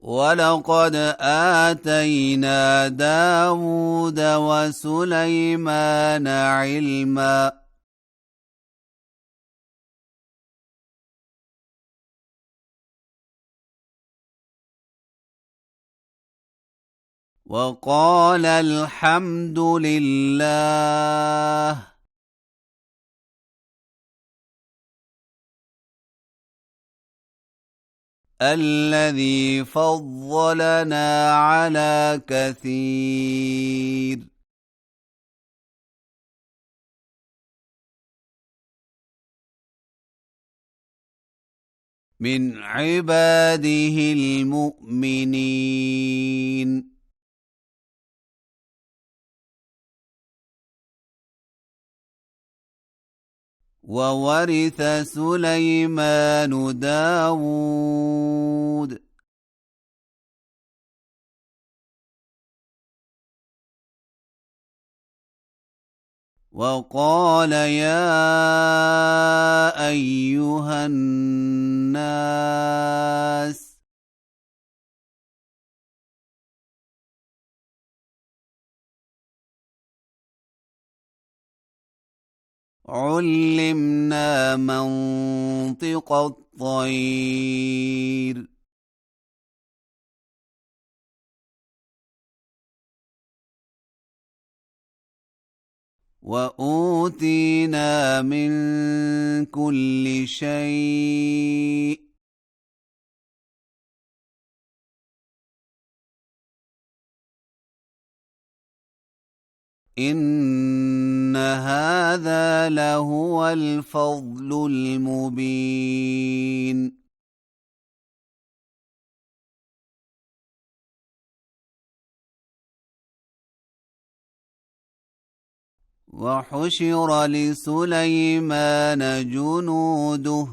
ولقد آتينا داود وسليمان علما وقال الحمد لله الذي فضلنا على كثير من عباده المؤمنين وورث سليمان داود وقال يا أيها الناس علمنا منطق الطير وأوتينا من كل شيء إن هذا لهو الفضل المبين وحشر لسليمان جنوده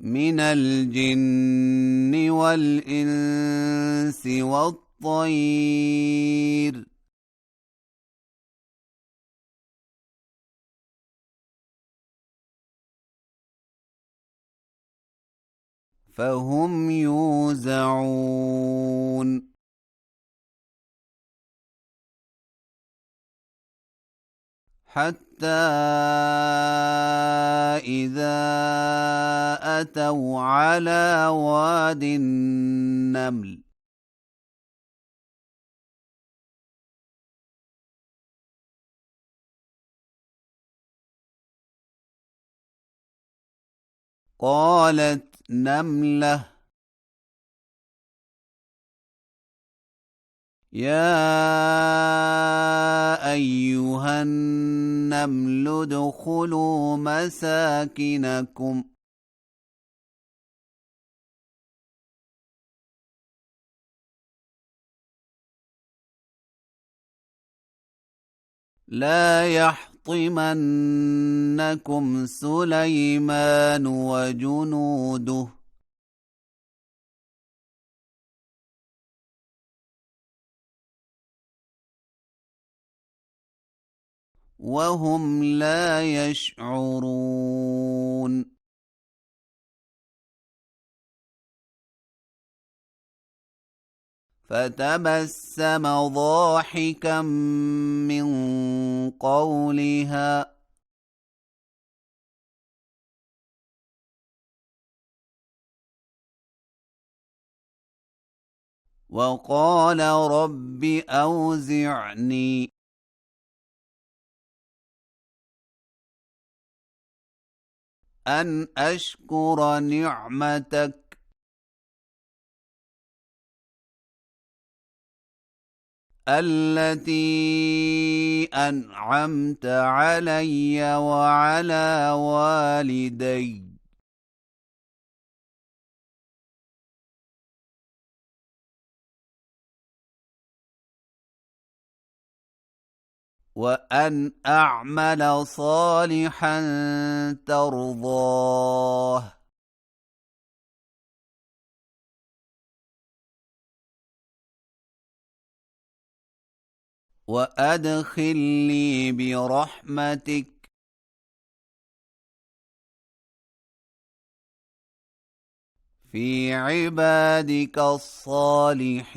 من الجن والإنس والطير فهم يوزعون حتى إذا أتوا على واد النمل قالت نملة يا أيها النمل ادخلوا مساكنكم لا يحطمنكم سليمان وجنوده وهم لا يشعرون فتبسم ضاحكا من قولها وقال رب أوزعني أن أشكر نعمتك التي أنعمت علي وعلى والدي وأن أعمل صالحا ترضاه وأدخلني برحمتك في عبادك الصالحين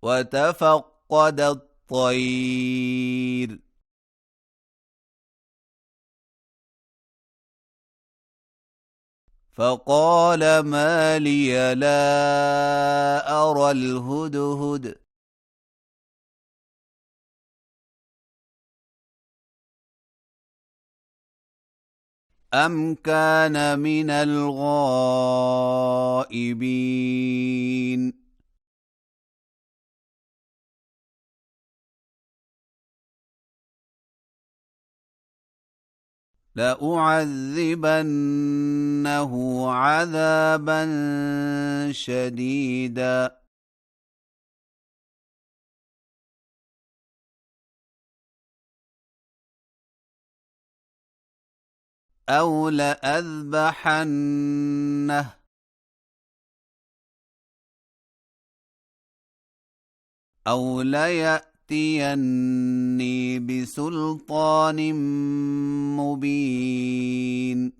وتفقد الطير فقال ما لي لا أرى الهدهد أم كان من الغائبين لأعذبنه عذابا شديدا أو لأذبحنه أو ليأتيني بسلطان مبين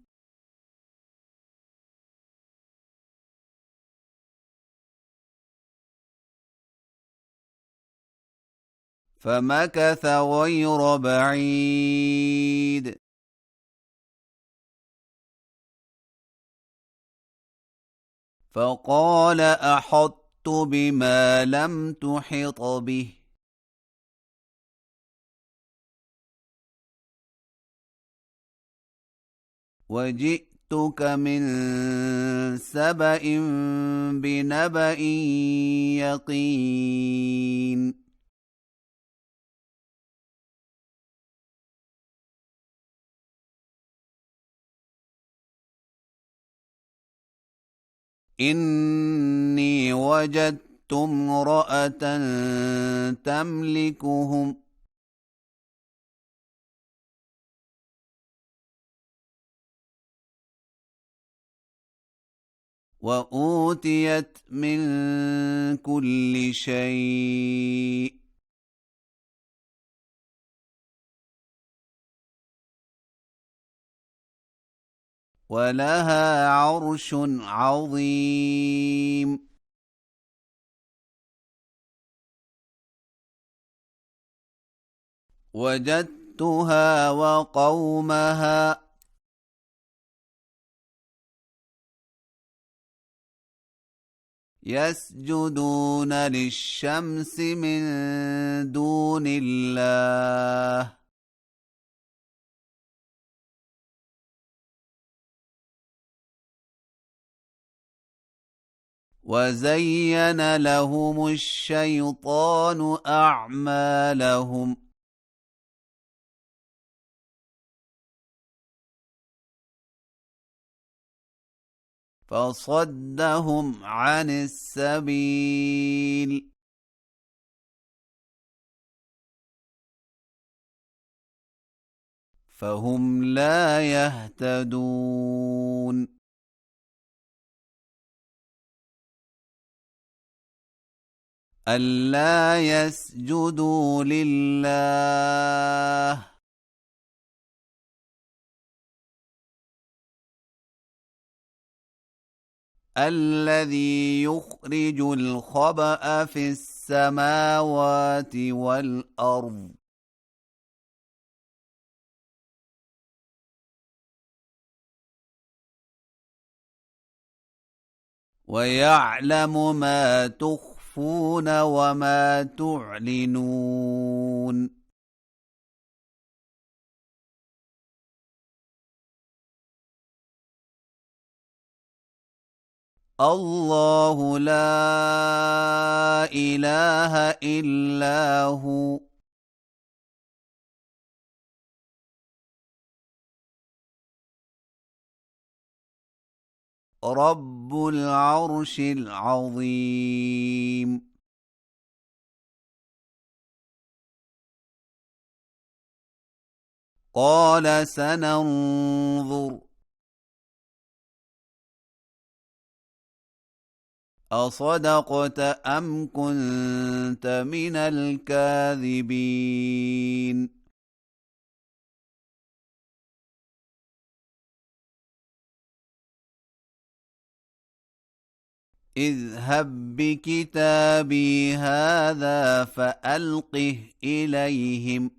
فمكث غير بعيد فقال أحطت بما لم تحط به وجئتك من سبأ بنبأ يقين إني وجدت امرأة تملكهم وأوتيت من كل شيء ولها عرش عظيم وجدتها وقومها يسجدون للشمس من دون الله وزين لهم الشيطان أعمالهم فصدهم عن السبيل فهم لا يهتدون ألا يسجدوا لله الذي يخرج الخبأ في السماوات والأرض ويعلم ما تخفون وما تعلنون الله لا إله إلا هو رب العرش العظيم قال سننظر أصدقت أم كنت من الكاذبين اذهب بكتابي هذا فألقه إليهم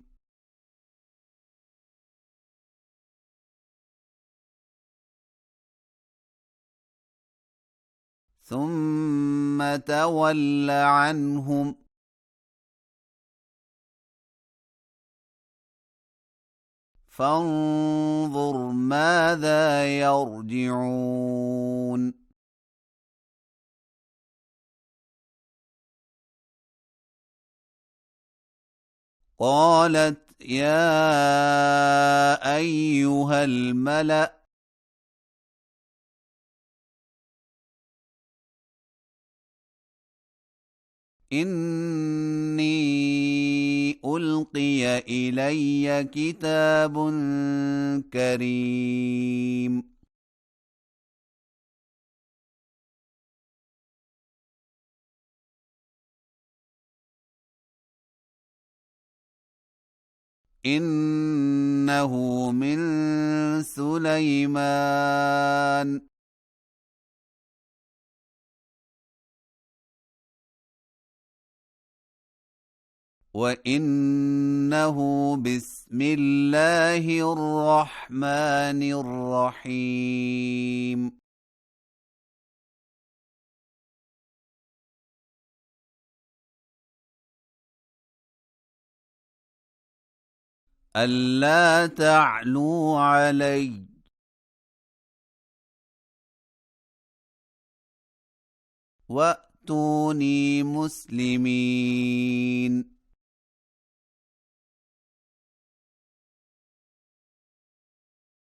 ثم تول عنهم فانظر ماذا يرجعون قالت يا أيها الملأ إني ألقي إلي كتاب كريم إنه من سليمان وإنه بسم الله الرحمن الرحيم ألا تعلوا علي وأتوني مسلمين